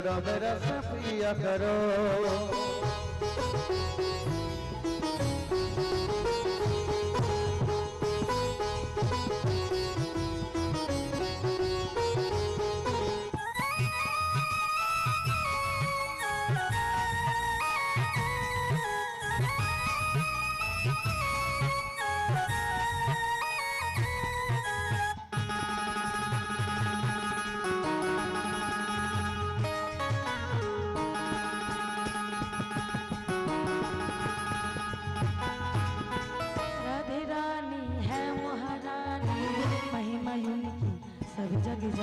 मेरा सफिया करो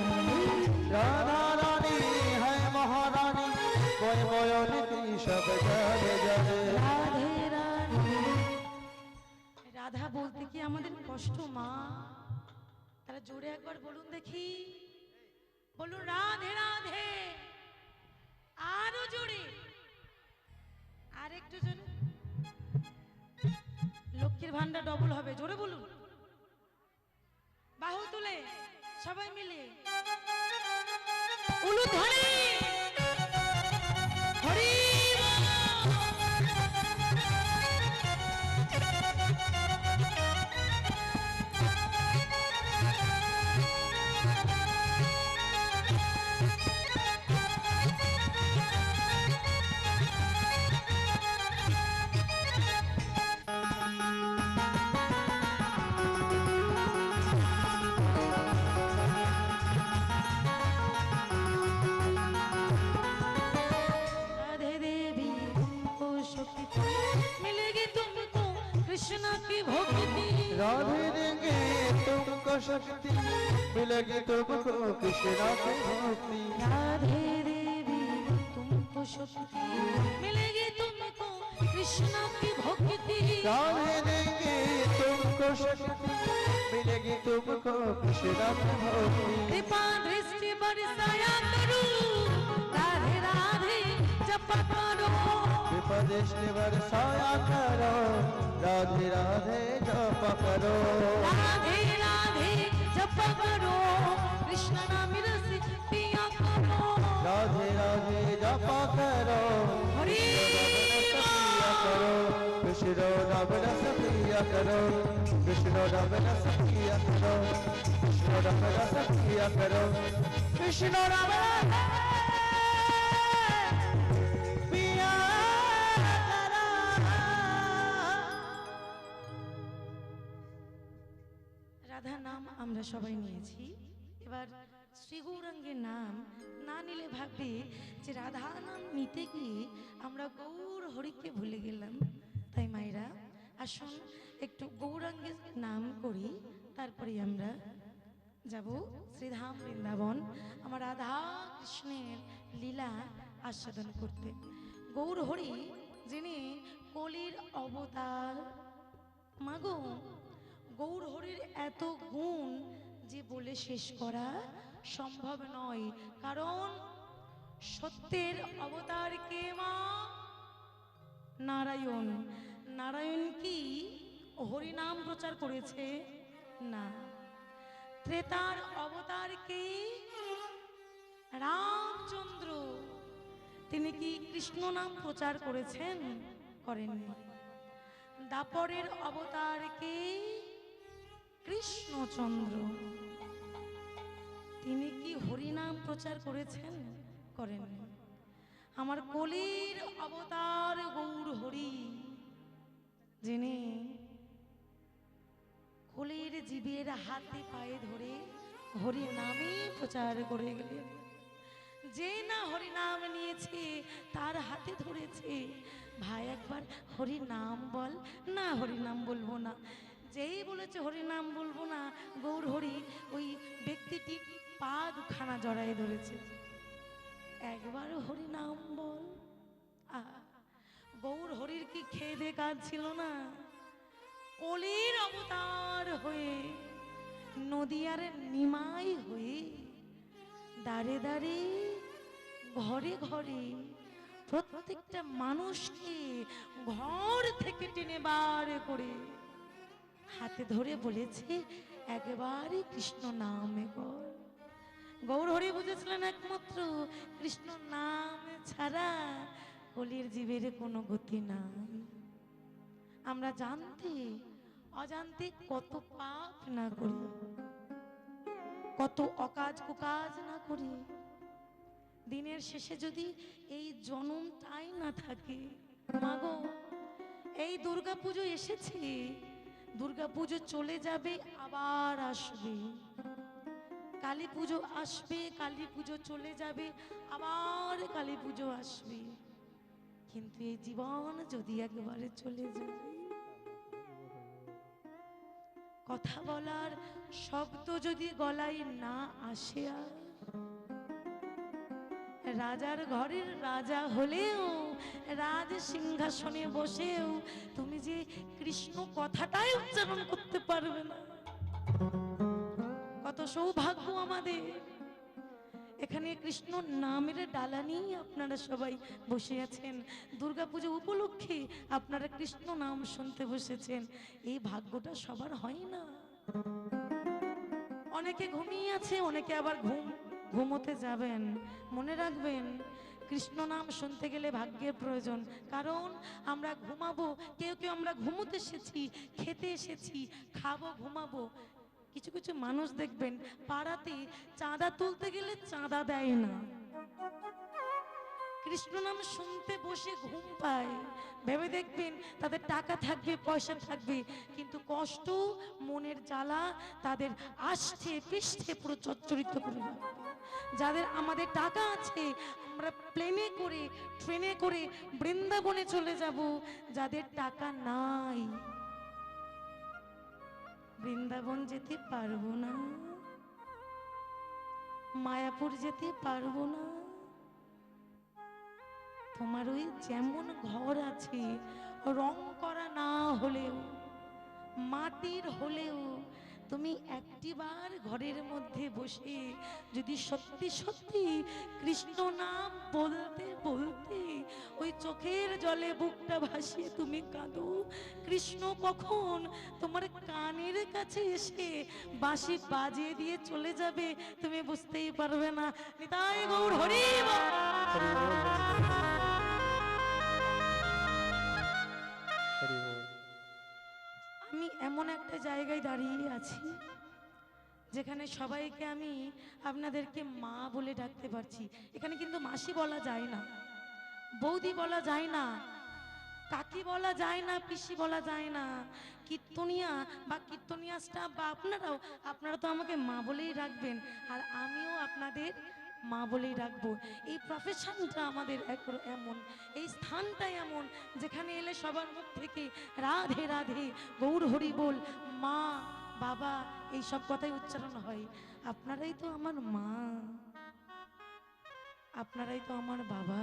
राधा रानी है महारानी कोई मोयनी सब जाने जाने राधे रानी राधा बोलते কি আমাদের কষ্ট মা তারা জোরে একবার বলুন দেখি বলুন রাধে রাধে আরো জোরে আরেকটু জোরে লক্ষ্মীর ভান্ডার ডবল হবে জোরে বলুন বাহু তুলে সবাই মিলে উলুধ্বনি হরি राधे देंगे तुमको शक्ति मिलेगी तुमको कृष्णा की भक्ति राधे देवी तुमको शक्ति मिलेगी तुमको कृष्णा की भक्ति राधे देंगे तुमको शक्ति मिलेगी तुमको कृष्णा की भक्ति कृपा दृष्टि बरसाया करो राधे राधे जप करो कृपा दृष्टि बरसाया करो राधे राधे जप करो राधे राधे जप करो कृष्ण नाम रस पिया करो राधे राधे जप करो हरि करो कृष्ण नाम रस पिया करो कृष्ण नाम रस पिया करो कृष्ण नाम रस पिया करो कृष्ण नाम पिया রাধা নাম আমরা সবাই নিয়েছি এবার শ্রী গৌরাঙ্গের নাম না নিলে ভাববে যে রাধা নাম নিতে গিয়ে আমরা গৌর হরিকে ভুলে গেলাম তাই মায়েরা আসুন একটু গৌরাঙ্গের নাম করি তারপরে আমরা যাব শ্রীধাম বৃন্দাবন আমার রাধা কৃষ্ণের লীলা আস্বাদন করতে গৌর হরি যিনি কলির অবতার মাগো গৌর হরির এত গুণ যে বলে শেষ করা সম্ভব নয় কারণ সত্যের অবতার কে মা নারায়ণ নারায়ণ কি হরি নাম প্রচার করেছে না ত্রেতার অবতার কে রামচন্দ্র তিনি কি কৃষ্ণ নাম প্রচার করেছেন করেননি দাপরের অবতার কে কৃষ্ণচন্দ্র তিনি কি হরিনাম প্রচার করেছেন করেননি আমার কলির অবতার গৌর হরি যিনি কলির জীবের হাতে পায়ে ধরে হরি নামে প্রচার করে গেলেন যে না হরি নাম নিয়েছে তার হাতে ধরেছে ভাই একবার হরি নাম বল না হরি নাম বলবো না যেই বলেছে হরি নাম বলবো না গৌর হরি ওই ব্যক্তিটি পা দুখানা জড়াই ধরেছে একবার হরি নাম বল গৌর হরির কি খেয়ে দে কাজ ছিল না কলির অবতার হয়ে নদিয়ার নিমাই হয়ে দাঁড়ে দাঁড়ে ঘরে ঘরে প্রত্যেকটা মানুষকে ঘর থেকে টেনে বার করে হাতে ধরে বলেছে একবারই কৃষ্ণ নামে বল গৌর হরি বুঝেছিলেন একমাত্র কৃষ্ণ নাম ছাড়া কলির জীবের কোনো গতি নাই। আমরা জানতে অজান্তে কত পাপ না করি, কত অকাজ কুকাজ না করি, দিনের শেষে যদি এই জনমটাই না থাকে। মাগো, এই দুর্গা পুজো এসেছে, দুর্গা পুজো চলে যাবে আবার আসবে, কালী পুজো আসবে, কালী পুজো চলে যাবে, আবার কালী পুজো আসবে। কিন্তু এই জীবন যদি একবারে চলে যাবে, কথা বলার শব্দ যদি গলায় না আসে, আর রাজার ঘরের রাজা হলেও, রাজ সিংহাসনে বসেও তুমি যে কৃষ্ণ কথাটাই উচ্চারণ করতে পারবে না। কত সৌভাগ্য আমাদের, এখানে কৃষ্ণ নামের ডালা নিয়ে আপনারা সবাই বসে আছেন, দুর্গাপুজো উপলক্ষে আপনারা কৃষ্ণ নাম শুনতে বসেছেন। এই ভাগ্যটা সবার হয় না। অনেকে ঘুমিয়ে আছে, অনেকে আবার ঘুমোতে যাবেন। মনে রাখবেন, কৃষ্ণ নাম শুনতে গেলে ভাগ্যের প্রয়োজন। কারণ আমরা ঘুমাবো, কেউ কেউ আমরা ঘুমোতে এসেছি, খেতে এসেছি, খাবো, ঘুমাবো। কিছু কিছু মানুষ দেখবেন পাড়াতে চাঁদা তুলতে গেলে চাঁদা দেয় না, কৃষ্ণ নাম শুনতে বসে ঘুম পায়। ভেবে দেখবেন তাদের টাকা থাকবে, পয়সা থাকবে, কিন্তু কষ্ট, মনের জ্বালা তাদের আষ্ঠে পৃষ্ঠে পুরো চচ্চরিত করে রাখবে। যাদের আমাদের টাকা আছে, আমরা প্লেনে করে, ট্রেনে করে বৃন্দাবনে চলে যাব। যাদের টাকা নাই, বৃন্দাবন যেতে পারবো না, মায়াপুর যেতে পারবো না। তোমার ওই যেমন ঘর আছে, রং করা না হলেও, মাটির হলেও, তুমি একটিবার ঘরের মধ্যে বসে যদি সত্যি সত্যি কৃষ্ণ নাম বলতে বলতে ওই চোখের জলে বুকটা ভাসিয়ে তুমি কাঁদো, কৃষ্ণ কখন তোমার কানের কাছে এসে বাঁশি বাজিয়ে দিয়ে চলে যাবে তুমি বুঝতেই পারবে না। নিতাই গৌর হরি বল। আমি এমন একটা জায়গায় দাঁড়িয়ে আছি যেখানে সবাইকে আমি আপনাদেরকে মা বলে ডাকতে পারছি। এখানে কিন্তু মাসি বলা যায় না, বৌদি বলা যায় না, কাকি বলা যায় না, পিসি বলা যায় না। কীর্তনিয়া বা কীর্তনিয়া স্টাফ বা আপনারা তো আমাকে মা বলেই রাখবেন, আর আমিও আপনাদের মা বলেই রাখবো। এই প্রফেশনটা আমাদের এমন, এই স্থানটা এমন, যেখানে এলে সবার মুখ থেকে রাধে রাধে, গৌর হরি বল, মা, বাবা, এই সব কথাই উচ্চারণ হয়। আপনারাই তো আমার মা, আপনারাই তো আমার বাবা।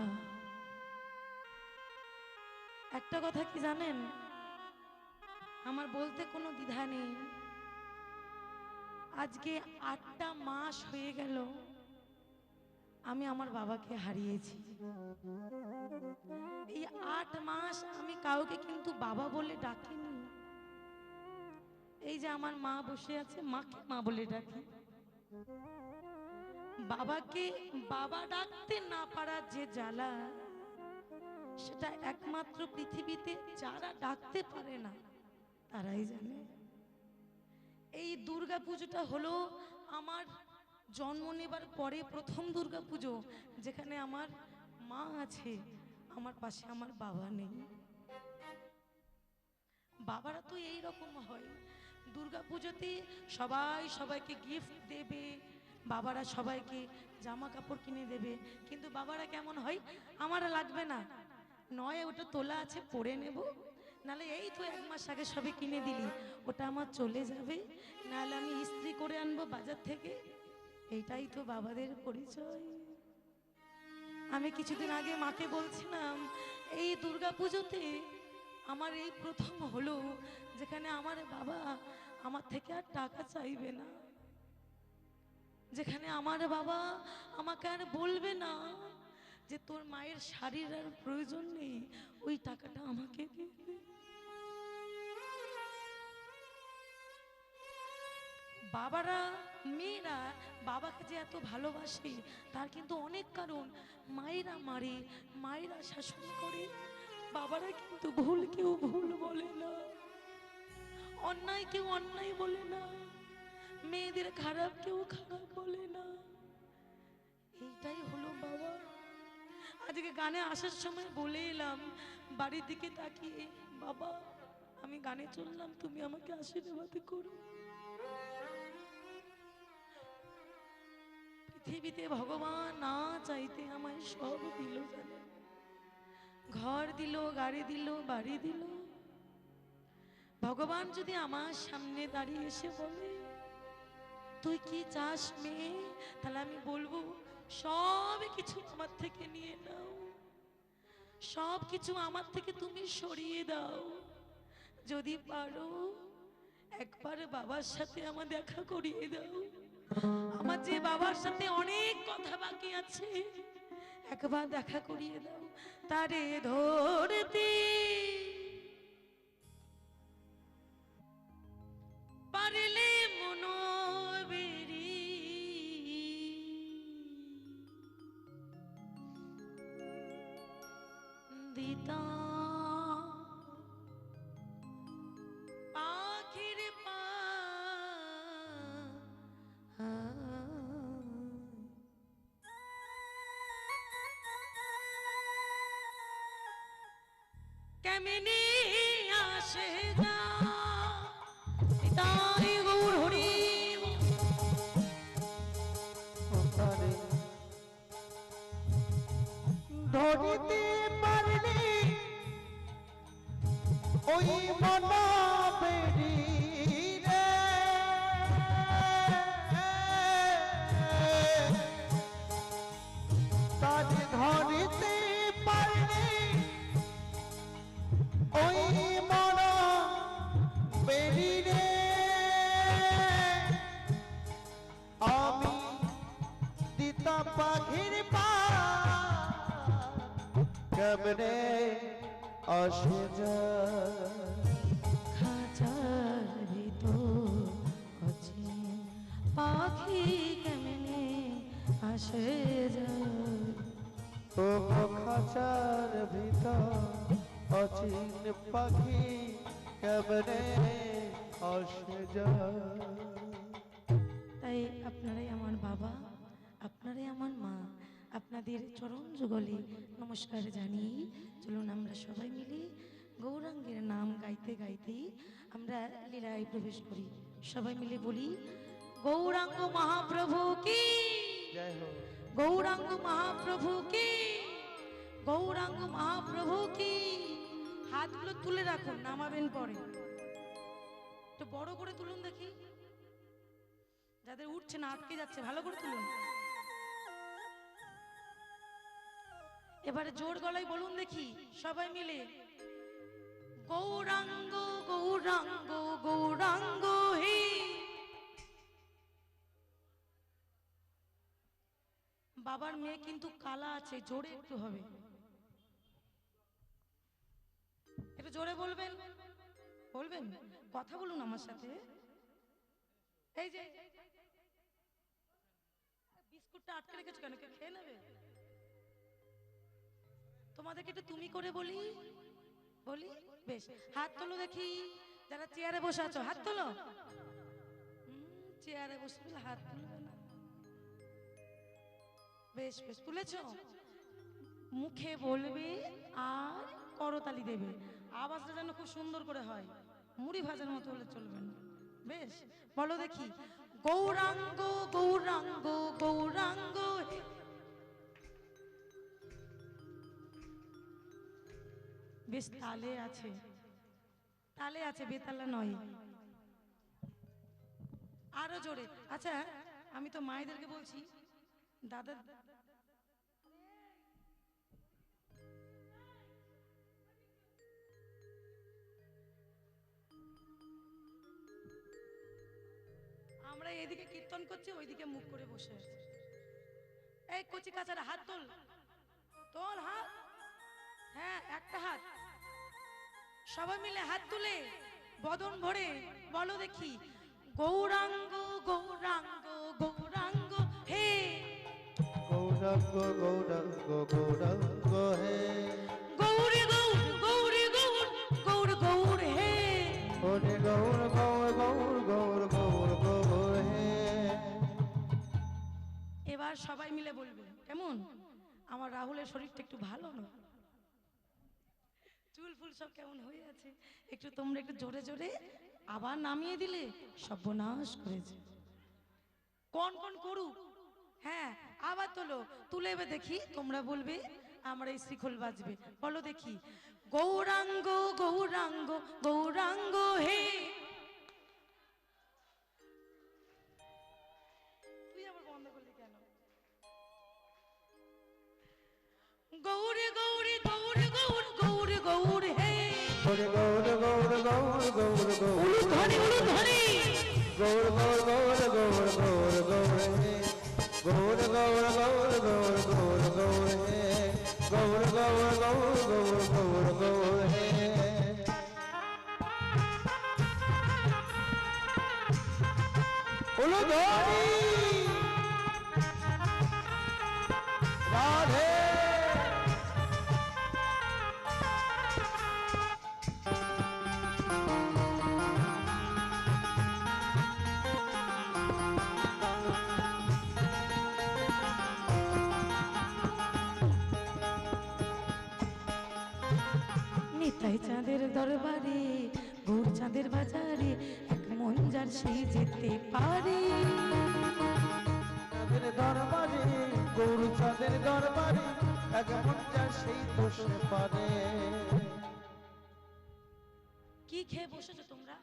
একটা কথা কি জানেন, আমার বলতে কোনো দ্বিধা নেই, আজকে 8টা মাস হয়ে গেল আমি আমার বাবাকে হারিয়েছি। এই 8 মাস আমি কাউকে কিন্তু বাবা বলে ডাকিনি। এই যে আমার মা বসে আছে, মাকে মা বলে ডাকি। বাবাকে বাবা ডাকতে না পারার যে জ্বালা, সেটা একমাত্র পৃথিবীতে যারা ডাকতে পারে না তারাই জানে। এই দুর্গা পুজোটা হলো আমার জন্ম নেবার পরে প্রথম দুর্গা পুজো, যেখানে আমার মা আছে, আমার পাশে আমার বাবা নেই। বাবারা তো এই রকম হয়, দুর্গা পুজোতে সবাই সবাইকে গিফট দেবে, বাবারা সবাইকে জামা কাপড় কিনে দেবে, কিন্তু বাবারা কেমন হয়, আমার লাগবে না, নয় ওটা তোলা আছে পরে নেব, নালে এই তো 1 মাস আগে সবে কিনে দিলি, ওটা আমার চলে যাবে, নাহলে আমি ইস্ত্রি করে আনবো বাজার থেকে। এইটাই তো বাবাদের পরিচয়। আমি কিছুদিন আগে মাকে বলছিলাম, এই দুর্গা পুজোতে আমার এই প্রথম হলো যেখানে আমার বাবা আমার থেকে আর টাকা চাইবে না, যেখানে আমার বাবা আমাকে আর বলবে না যে তোর মায়ের শাড়ির আর প্রয়োজন নেই, ওই টাকাটা আমাকে দিয়ে দে। বাবারা মেয়েরা বাবাকে যে এত ভালোবাসে তার কিন্তু অনেক কারণ। মায়েরা মারে, মায়েরা শাসন করে, বাবারা কিন্তু ভুল কেউ ভুল বলে না, অন্যায় কেউ অন্যায় বলে না, মেয়েদের খারাপ কেউ খারাপ বলে না। এইটাই হলো বাবা। আজকে গানে আসার সময় বলে এলাম, বাড়ির দিকে তাকিয়ে, বাবা আমি গানে চললাম, তুমি আমাকে আশীর্বাদ করো। পৃথিবীতে ভগবান না চাইতে আমায় সব দিল, জানে, ঘর দিল, গাড়ি দিল, বাড়ি দিল। ভগবান যদি আমার সামনে দাঁড়িয়ে এসে বলে তুই কি চাস মেয়ে, তাহলে আমি বলবো সব কিছু আমার থেকে নিয়ে নাও, সব কিছু আমার থেকে তুমি সরিয়ে দাও। যদি পারো একবার বাবার সাথে আমার দেখা করিয়ে দাও। আমার যে বাবার সাথে অনেক কথা বাকি আছে, একবার দেখা করিয়ে দাও। তারে ধরতে পারলে মনোবেরি দিতা পাখির পা কেমনে আসে যা তাই গৌর হরি ধরিতে পারলে ওই মনোবেরি রে, তার ধরিতে পারলে ওই মনোবেরি রে, আমি দিতাম পাখির পা কেমনে আসে যায়। খাঁচার ভিতর আছে পাখি কেমনে আসে যায়। ও খাঁচার ভিতর অচিন পাখি কেমনে আসে যায়। তাই আপনারাই আমার বাবা, আপনারাই আমার মা, আপনাদের চরণ যুগলে নমস্কার জানিয়ে চলুন আমরা সবাই মিলে গৌরাঙ্গের নাম গাইতে গাইতে আমরা লীলায় প্রবেশ করি। সবাই মিলে বলি গৌরাঙ্গ মহাপ্রভু কি, জয় হোক। গৌরাঙ্গ মহাপ্রভু কি, গৌরাঙ্গ মহাপ্রভু কি। হাতগুলো তুলে রাখুন, নামাবেন পরে। একটু বড় করে তুলুন দেখি, যাদের উঠছে না আটকে যাচ্ছে, ভালো করে তুলুন। এবারে জোর গলায় বলুন দেখি সবাই মিলে, গৌরাঙ্গ গৌরাঙ্গ গৌরাঙ্গ হে। বাবার মেয়ে কিন্তু কালা আছে, জোরে একটু হবে, একটু জোরে বলবেন, বলবেন, কথা বলুন আমার সাথে। এই যে বিস্কুটটা আটকে রেখেছো কেন, কেউ খেয়ে নেবে? তোমাদেরকে একটু তুমি করে বলি, বলি বেশ। হাত তোলো দেখি, যারা চেয়ারে বসে আছো হাত তোলো। চেয়ারে বসে হাত তুলবে না, বেশ বেশ তুলেছো। মুখে বলবে আর করতালি দেবে, আওয়াজটা যেন খুব সুন্দর করে হয়, মুড়ি ভাজার মতো হলে চলবে না। বেশ বলো দেখি, গৌরাঙ্গ গৌরাঙ্গ গৌরাঙ্গ হে। বেশ তালে আছে, তালে আছে, বেতালা নয়। আরো জোরে। আচ্ছা আমি তো মায়েদেরকে বলছি, দাদা আমরা এদিকে কীর্তন করছি, ওইদিকে মুখ করে বসে আছি। এই কচি কাচারা হাত তোল, তোল হাত, হ্যাঁ একটা হাত, সবাই মিলে হাত তুলে বদন ভরে বলো দেখি, গৌরাঙ্গ গৌরাঙ্গ গৌরাঙ্গ হে গৌরাঙ্গ গৌরাঙ্গ গৌরাঙ্গ হে গৌরী গৌর গৌরী গৌর গৌর গৌর হে ওরে গৌর গৌর গৌর গৌর গৌর গৌর হে। এবার সবাই মিলে বলবে কেমন? আমার রাহুলের শরীরটা একটু ভালো না, চুল ফুল সব কেমন হয়ে আছে, একটু তোমরা একটু জোরে জোরে আবার নামিয়ে দিলে সর্বনাশ করেছে। কোন কোন করু, হ্যাঁ আবার তোলো, তুলে এবার দেখি তোমরা বলবে আমার এই শিখল বাজবে। বলো দেখি গৌরাঙ্গ গৌরাঙ্গ গৌরাঙ্গ হে। তুই আবার বন্ধ করলি কেন? গৌরী গৌরী গৌরী গৌর গৌর গৌর হে ওরে গৌর গৌর গৌর গৌর গৌর উলুধ্বনি উলুধ্বনি গৌর গৌর গৌর গৌর গৌর গৌর হে গৌর গৌর গৌর গৌর গৌর গৌর হে গৌর গৌর গৌর গৌর গৌর গৌর হে। উলুধ্বনি রাধে নিতাই চাঁদের দরবারে গৌর চাঁদের বাজারে এক মন যার সেই যেতে পারে। চাঁদের দরবারে গৌর চাঁদের দরবারে এক মন যার সেই বসে পারে। কি খেয়ে বসেছো তোমরা?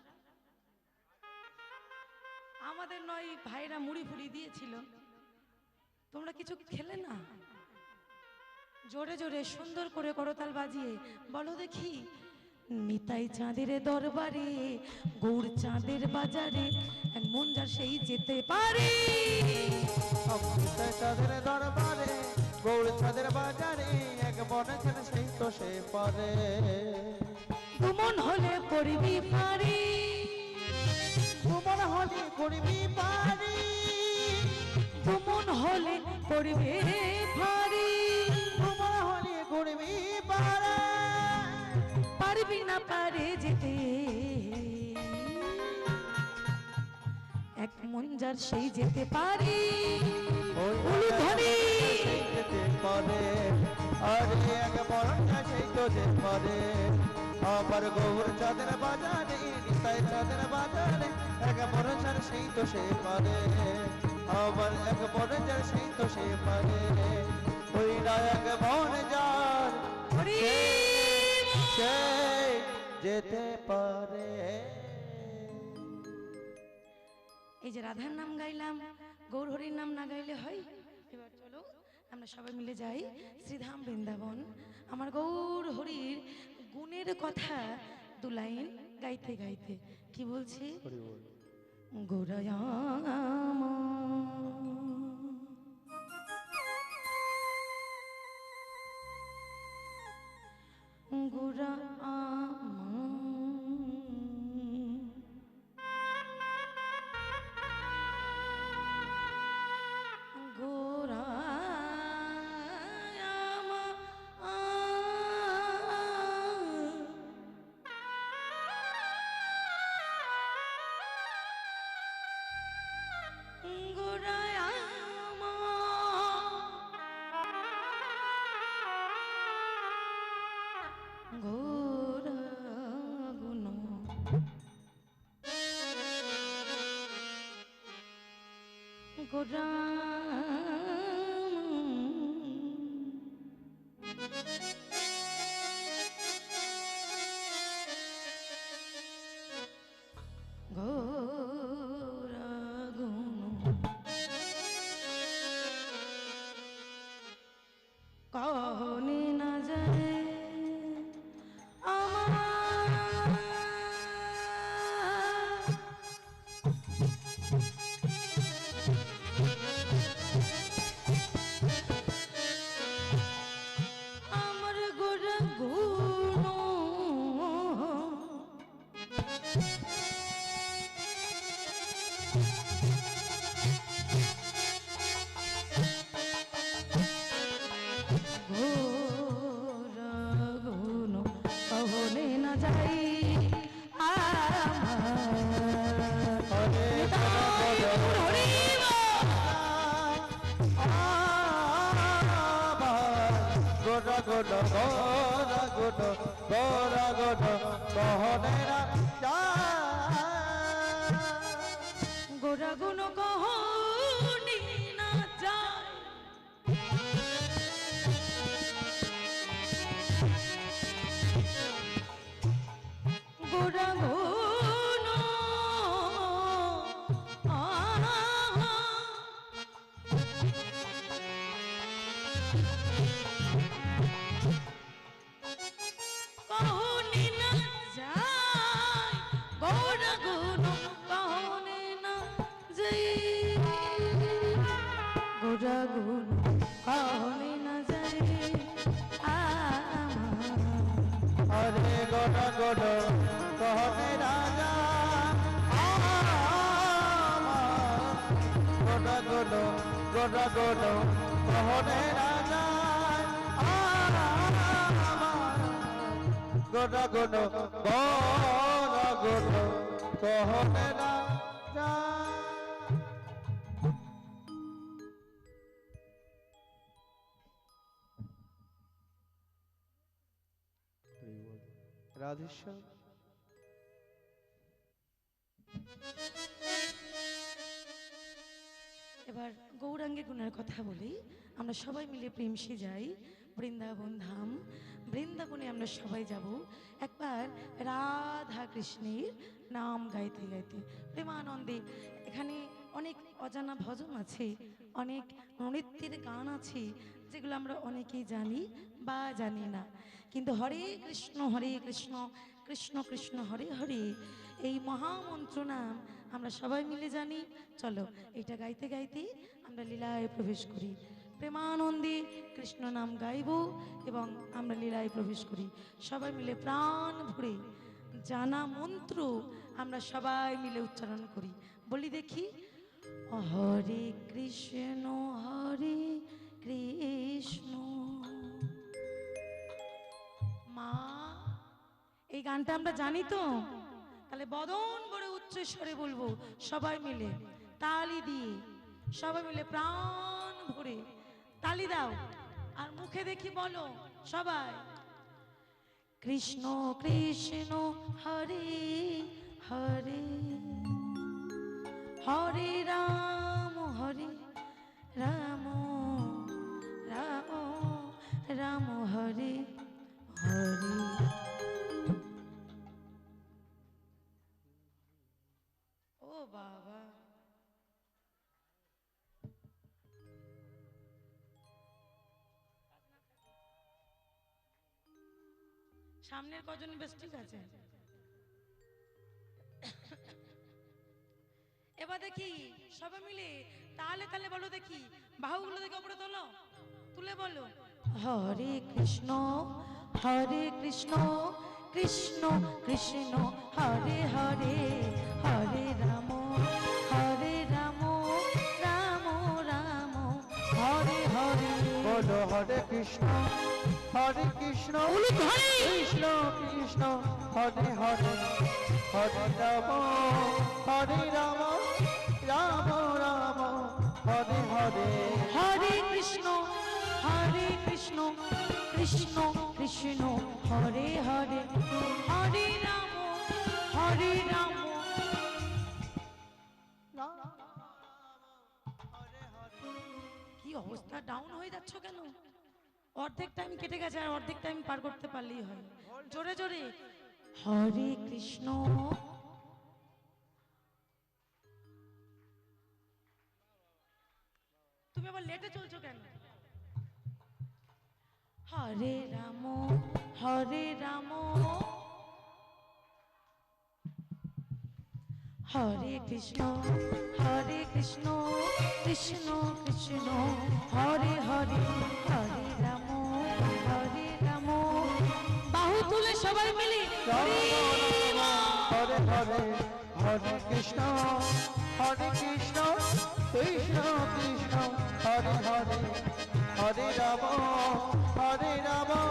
আমাদের নয় ভাইরা মুড়ি ফুড়ি দিয়েছিল, তোমরা কিছু খেলে না? জোরে জোরে সুন্দর করে করতাল বাজিয়ে বলো দেখি নিতাই চাঁদের দরবারে গৌর চাঁদের বাজারে এক মন যার সেই যেতে পারে। নিতাই চাঁদের দরবারে গৌর চাঁদের বাজারে এক মন যার সেই তো সে পারে। তুমন হলে করবি পারি, তোমার হলে করবি পারি, তুমন হলে করবে পারি, তোমার হলে করবি পারে। পারবি না পারে যেতে এক মন যার সেই যেতে পারি। ওই উলুধ্বনি সেই যেতে পারে, আরে এক মন যার সেই তো যেতে পারে। আমার গৌর চাঁদের বাজারে নিতাই চাঁদের বাজারে এক মন যার সেই তো সে পারে। আমার এক মন যার সেই তো সে পারে। ওই না এক মন যার হরি সে যেতে পারে। এই যে রাধার নাম গাইলাম, গৌর হরির নাম না গাইলে হয়? এবার চলো আমরা সবাই মিলে যাই শ্রীধাম বৃন্দাবন। আমার গৌর হরির গুণের কথা দু লাইন গাইতে গাইতে কি বলছি? গৌরায়াম কহনে না যায় আমার গোরা গুণ যাই হরে হরি গোটা গোটা গোটা গোটা গোটা গোটা কহনে না গোরা গুণ কহনি না যায় গোরা গুণ কহনি না যায় গোরা গুণ কহনি না যায় গোরা গুণ কহনি না যায় হরে গোটা গোটা কহনে রাজা গোটা গোটা গোটা গোটা কহনে রাজা গোটা গোটা গোটা গোটা কহনে রাজা রাধেশ্যাম এবার গৌরাঙ্গে গুণের কথা বলি আমরা সবাই মিলে প্রেমসে যাই বৃন্দাবন ধাম বৃন্দাবনে আমরা সবাই যাব একবার রাধা কৃষ্ণের নাম গাইতে গাইতে প্রেমানন্দে এখানে অনেক অজানা ভজন আছে অনেক নৃত্যের গান আছে যেগুলো আমরা অনেকেই জানি বা জানি না কিন্তু হরে কৃষ্ণ কৃষ্ণ কৃষ্ণ হরে হরে এই মহামন্ত্র নাম আমরা সবাই মিলে জানি চলো এটা গাইতে গাইতে আমরা লীলায় প্রবেশ করি প্রেমানন্দে কৃষ্ণ নাম গাইব এবং আমরা লীলায় প্রবেশ করি সবাই মিলে প্রাণ ভরে জানা মন্ত্র আমরা সবাই মিলে উচ্চারণ করি বলি দেখি হরে কৃষ্ণ মা এই গানটা আমরা জানি তো তাহলে বদন বড় উচ্চ স্বরে বলবো সবাই মিলে তালি দিয়ে সবাই মিলে প্রাণ ভরে তালি দাও আর মুখে দেখি বলো সবাই কৃষ্ণ কৃষ্ণ হরে হরে হরে রাম রাম রাম হরে হরে ও বাবা সামনের কজন বেশ ঠিক আছে এবার দেখি সবাই মিলে তাহলে তাহলে বলো দেখি বাহুগুলো দেখে উপরে তোলো তুলে বলো হরে কৃষ্ণ কৃষ্ণ কৃষ্ণ হরে হরে হরে রাম রাম রাম হরে হরে বলো হরে কৃষ্ণ কৃষ্ণ কৃষ্ণ হরে হরে হরে রাম রাম রাম হরে হরে হরে কৃষ্ণ কৃষ্ণ কৃষ্ণ হরে হরে হরে রাম কি অবস্থা ডাউন হয়ে যাচ্ছ কেন অর্ধেক টাইম কেটে গেছে আর অর্ধেক টাইম পার করতে পারলেই হয় জোরে জোরে হরে কৃষ্ণ তুমি আবার লেটে চলছো কেন হরে রাম হরে কৃষ্ণ কৃষ্ণ কৃষ্ণ হরে হরে হরে রাম বাহু তুলে সবাই মিলে হরে হরে হরে কৃষ্ণ কৃষ্ণ কৃষ্ণ হরে হরে হরে রাম